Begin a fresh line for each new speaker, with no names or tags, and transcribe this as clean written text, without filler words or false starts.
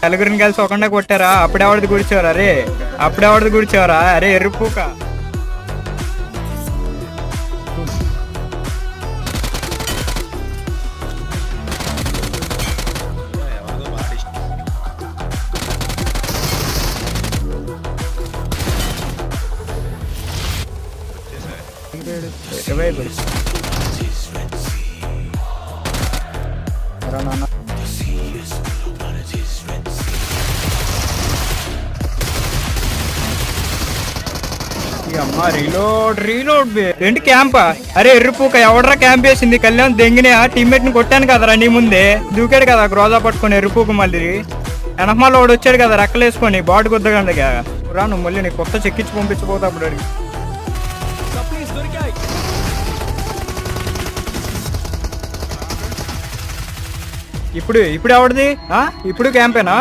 నలుగురిని కలిసి ఒకటే కొట్టారా? అప్పుడెవడిది కూర్చోరా? అరే అప్పుడెవడిది కూర్చోరా? అరే ఎర్రిపూక. అమ్మా రీలోడ్ ఏంటి క్యాంపా? అరే ఎర్రిపూక ఎవడరా క్యాంప్ వేసింది? కళ్యాణ్ దెంగినే టీమ్మేట్ ని కొట్టాను కదరా నీ ముందే. దూకాడు కదా గ్రోజా పట్టుకొని ఎర్రిపూక. మళ్ళీ వెనకమాల వాడు వచ్చాడు కదా రెక్కలేసుకొని బాటు గుద్దగండగా. రా నువ్వు మళ్ళీ నీకు కొత్త చెక్కించి పంపించబోతా అప్పుడు అడిగి. ఇప్పుడు ఎవడిది? ఇప్పుడు క్యాంపేనా?